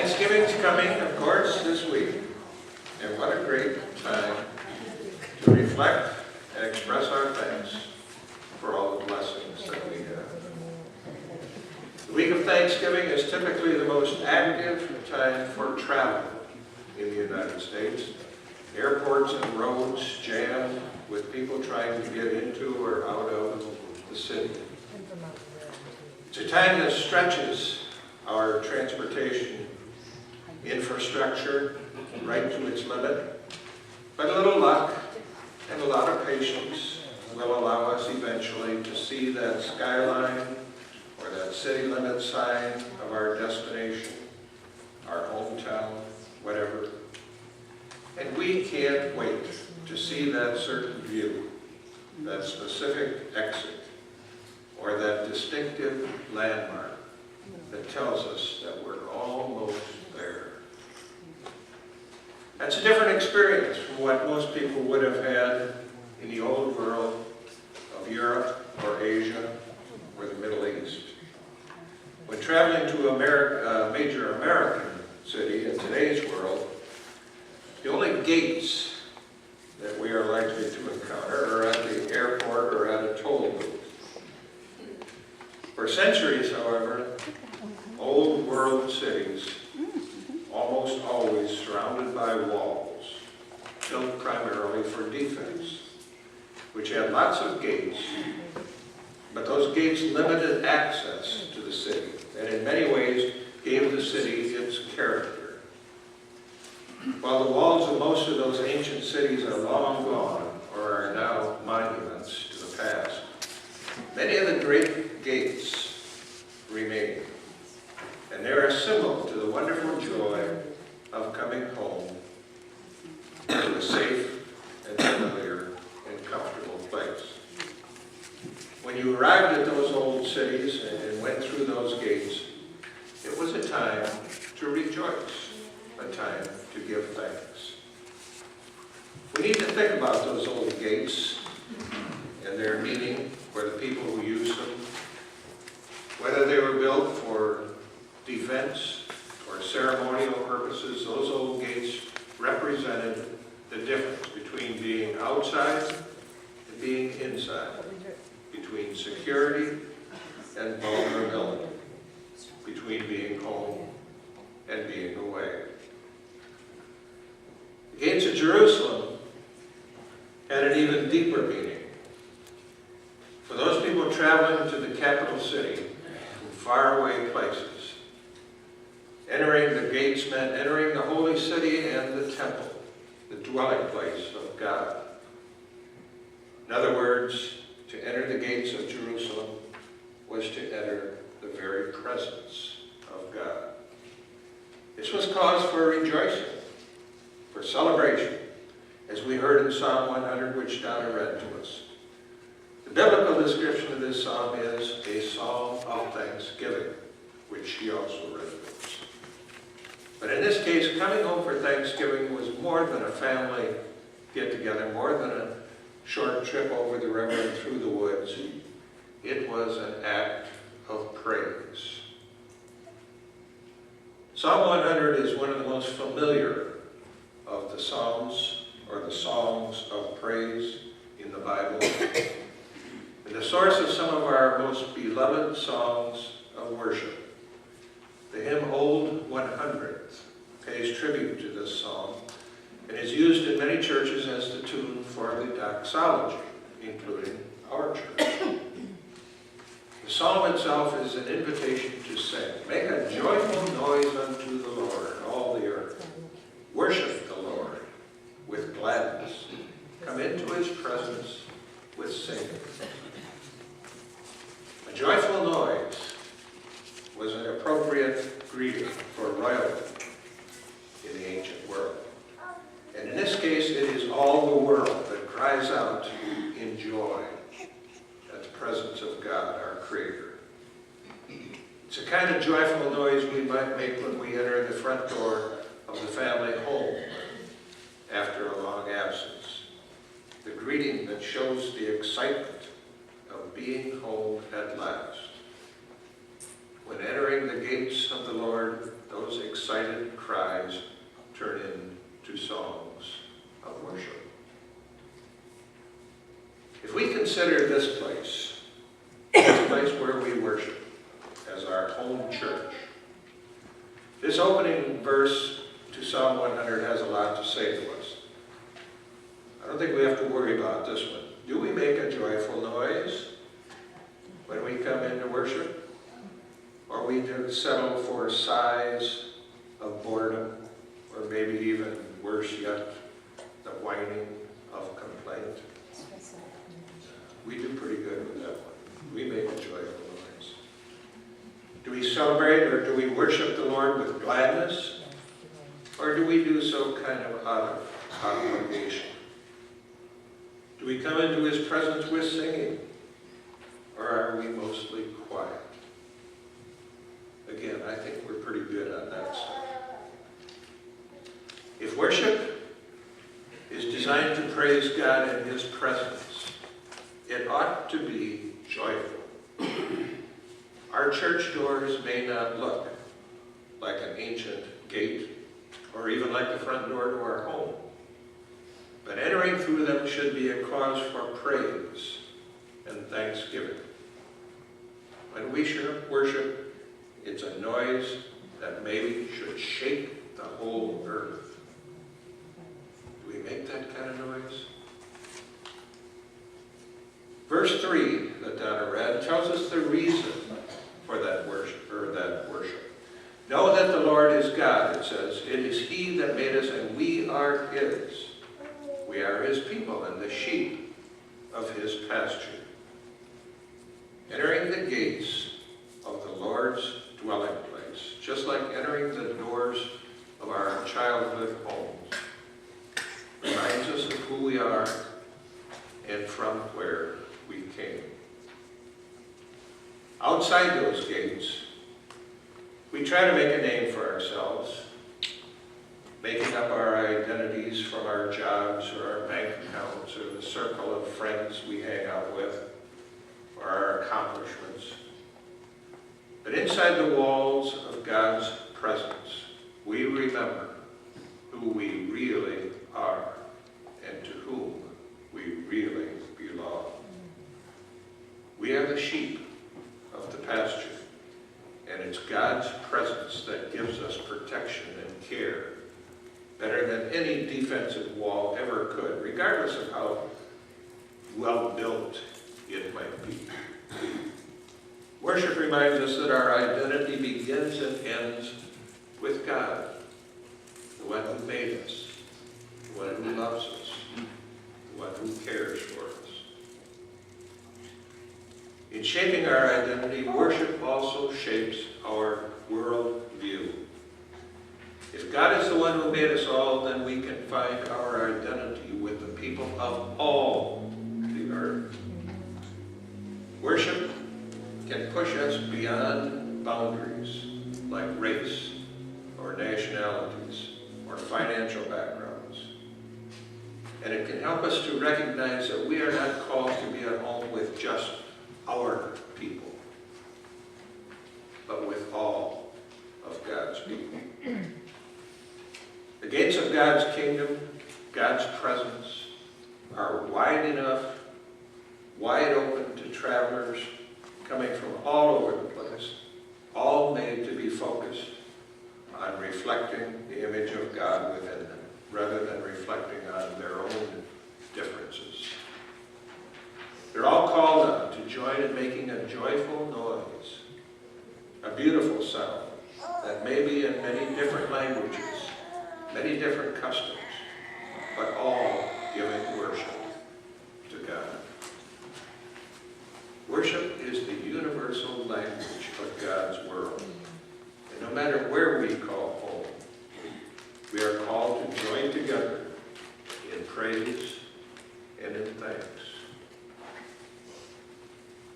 Thanksgiving's coming, of course, this week. And what a great time to reflect and express our thanks for all the blessings that we have. The week of Thanksgiving is typically the most active time for travel in the United States. Airports and roads jammed with people trying to get into or out of the city. It's a time that stretches our transportation infrastructure right to its limit, but a little luck and a lot of patience will allow us eventually to see that skyline or that city limit sign of our destination, our hometown, whatever. And we can't wait to see that certain view, that specific exit, or that distinctive landmark that tells us that we're almost there. That's a different experience from what most people would have had in the old world of Europe or Asia or the Middle East. When traveling to a major American city in today's world, the only gates that we are likely to encounter are at the airport or at a toll booth. For centuries, however, old world cities almost always surrounded by walls, built primarily for defense, which had lots of gates, but those gates limited access to the city, and in many ways gave the city its character. While the walls of most of those ancient cities are long gone, or are now monuments to the past, many of the great gates remain. And they're a symbol to the wonderful joy of coming home to a safe and familiar and comfortable place. When you arrived at those old cities and went through those gates, it was a time to rejoice, a time to give thanks. We need to think about those old gates and their meaning for the people who use them, whether they were built for defense or ceremonial purposes. Those old gates represented the difference between being outside and being inside, between security and vulnerability, between being home and being away. The gates of Jerusalem had an even deeper meaning. For those people traveling to the capital city from faraway places, entering the gates meant entering the holy city and the temple, the dwelling place of God. In other words, to enter the gates of Jerusalem was to enter the very presence of God. This was cause for rejoicing, for celebration, as we heard in Psalm 100, which Donna read to us. The biblical description of this psalm is a psalm of thanksgiving, which she also read to us. But in this case, coming home for Thanksgiving was more than a family get-together, more than a short trip over the river and through the woods. It was an act of praise. Psalm 100 is one of the most familiar of the psalms or the songs of praise in the Bible, and the source of some of our most beloved songs of worship. The hymn Old 100 pays tribute to this psalm and is used in many churches as the tune for the doxology, including our church. The psalm itself is an invitation to sing. Make a joyful noise unto the Lord, all the earth. Worship the Lord with gladness. Come into his presence with singing. A joyful noise was an appropriate greeting for royalty in the ancient world. And in this case, it is all the world that cries out in joy at the presence of God, our Creator. It's a kind of joyful noise we might make when we enter the front door of the family home after a long absence. The greeting that shows the excitement of being home at last. When entering the gates of the Lord, those excited cries turn into songs of worship. If we consider this place where we worship as our home church, this opening verse to Psalm 100 has a lot to say to us. I don't think we have to worry about this one. Do we make a joyful noise when we come into worship? Or we do settle for sighs of boredom, or maybe even worse yet, the whining of complaint? We do pretty good with that one. We make a joyful noise. Do we celebrate or do we worship the Lord with gladness? Or do we do so kind of out of obligation? Do we come into his presence with singing? Or are we mostly quiet? Again, I think we're pretty good on that side. If worship is designed to praise God in his presence, it ought to be joyful. Our church doors may not look like an ancient gate or even like the front door to our home, but entering through them should be a cause for praise and thanksgiving. When we worship, it's a noise that maybe should shake the whole earth. Do we make that kind of noise? Verse 3 that Donna read tells us the reason for that worship. Know that the Lord is God, it says. It is he that made us, and we are his. We are his people and the sheep of his pasture. Entering the gates of the Lord's dwelling place, just like entering the doors of our childhood homes, reminds us of who we are and from where we came. Outside those gates, we try to make a name for ourselves, making up our identities from our jobs or our bank accounts or the circle of friends we hang out with or our accomplishments. But inside the walls of God's presence, we remember who we really are and to whom we really belong. We are the sheep of the pasture, and it's God's presence that gives us protection and care better than any defensive wall ever could, regardless of how well built it might be. Worship reminds us that our identity begins and ends with God, the one who made us, the one who loves us, the one who cares for us. In shaping our identity, worship also shapes our world view. If God is the one who made us all, then we can find our identity with the people of all the earth. Worship can push us beyond boundaries like race or nationalities or financial backgrounds. And it can help us to recognize that we are not called to be at home with just our people, but with all of God's people. The gates of God's kingdom, God's presence, are wide enough, wide open to travelers coming from all over the place, all made to be focused on reflecting the image of God within them, rather than reflecting on their own differences. They're all called on to join in making a joyful noise, a beautiful sound that may be in many different languages, many different customs, but all giving worship to God. Worship is the universal language of God's world. And no matter where we call home, we are called to join together in praise and in thanks.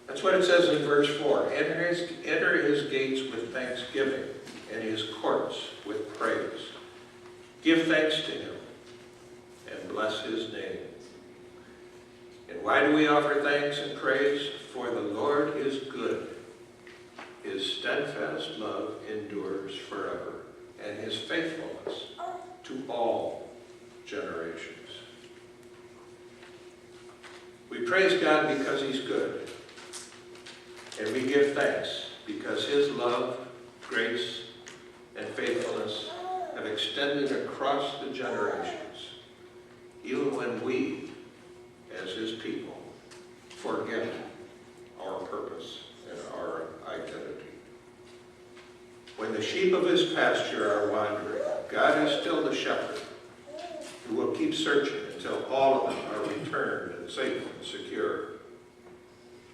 That's what it says in verse 4. Enter his gates with thanksgiving and his courts with praise. Give thanks to him and bless his name. And why do we offer thanks and praise? For the Lord is good. His steadfast love endures forever, and his faithfulness to all generations. We praise God because He's good, and we give thanks because His love, grace, and faithfulness have extended across the generations, even when we, as His people, forget our purpose and our identity. When the sheep of His pasture are wandering, God is still the shepherd who will keep searching until all of them are returned and safe and secure.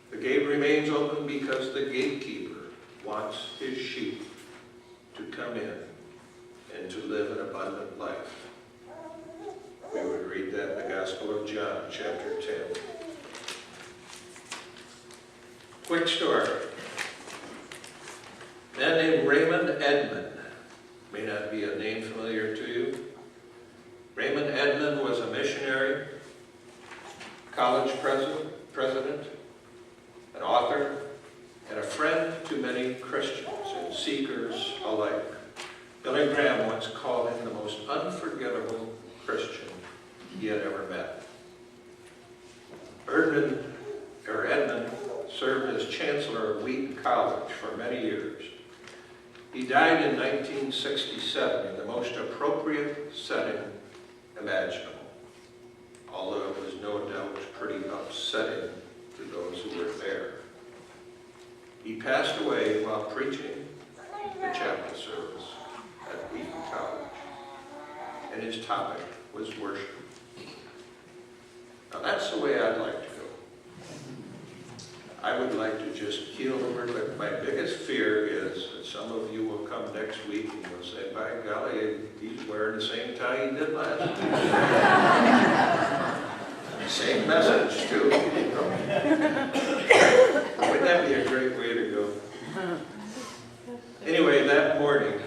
The gate remains open because the gatekeeper wants his sheep to come in and to live an abundant life. We would read that in the Gospel of John, chapter 10. Quick story. A man named Raymond Edmond, may not be a name familiar to you. Raymond Edmond was a missionary, college president, an author, and a friend to many Christians and seekers alike. Billy Graham once called him the most unforgettable Christian he had ever met. Edmond served as chancellor of Wheaton College for many years. He died in 1967 in the most appropriate setting imaginable, although it was no doubt pretty upsetting to those who were there. He passed away while preaching the chapel service at Wheaton College, and his topic was worship. Now that's the way I'd like to go. I would like to just keel over, but my biggest fear is that some of you will come next week and will say, by golly, he's wearing the same tie he did last week. Same message, too. Wouldn't that be a great way to go? Anyway, that morning,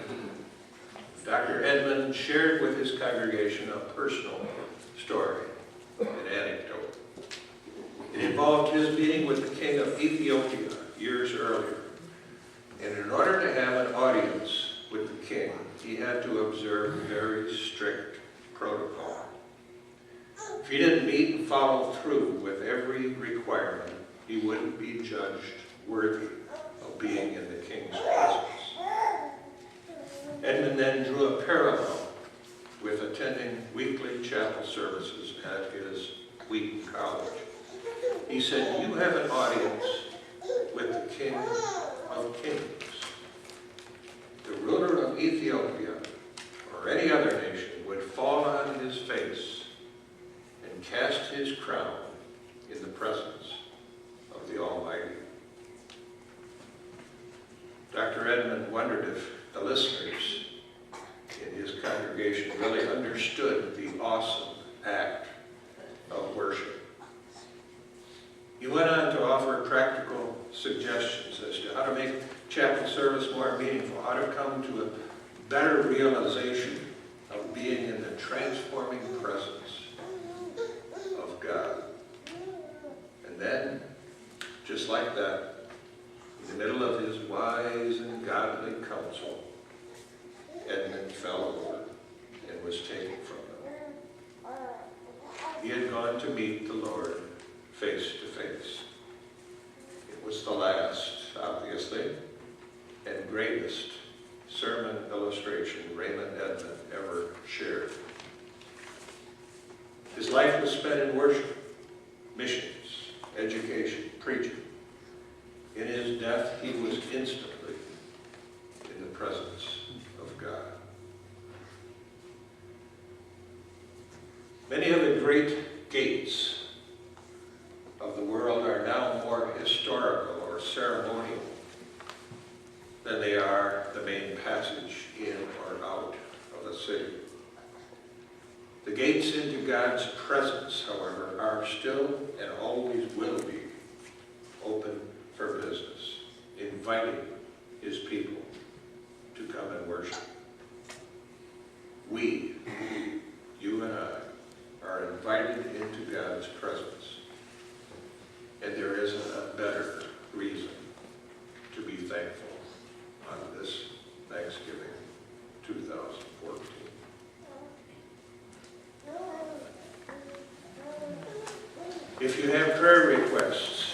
Dr. Edmond shared with his congregation a personal story, an anecdote. It involved his meeting with the king of Ethiopia years earlier. And in order to have an audience with the king, he had to observe very strict protocol. If he didn't meet and follow through with every requirement, he wouldn't be judged worthy of being in the king's presence. Edmund then drew a parallel with attending weekly chapel services at his Wheaton College. He said, you have an audience with the King of Kings. The ruler of Ethiopia or any other nation would fall on his face and cast his crown in the presence of the Almighty. Dr. Edmond wondered if the listeners in his congregation really understood the awesome act of worship. He went on to offer practical suggestions as to how to make chapel service more meaningful, how to come to a better realization of being in the transforming presence of God. And then, just like that, in the middle of his wise and godly counsel, Edmund fell over and was taken from him. He had gone to meet the Lord face to face. It was the last, obviously, and greatest sermon illustration Raymond Edmond ever shared. His life was spent in worship, missions, education, preaching. In his death, he was instantly in the presence of God. Many of the great gates of the world are now more historical or ceremonial than they are the main passage in or out of a city. The gates into God's presence, however, are still and always will be open for business, inviting his people to come and worship. We, you and I, are invited into God's presence. And there isn't a better reason to be thankful on this Thanksgiving 2014. If you have prayer requests,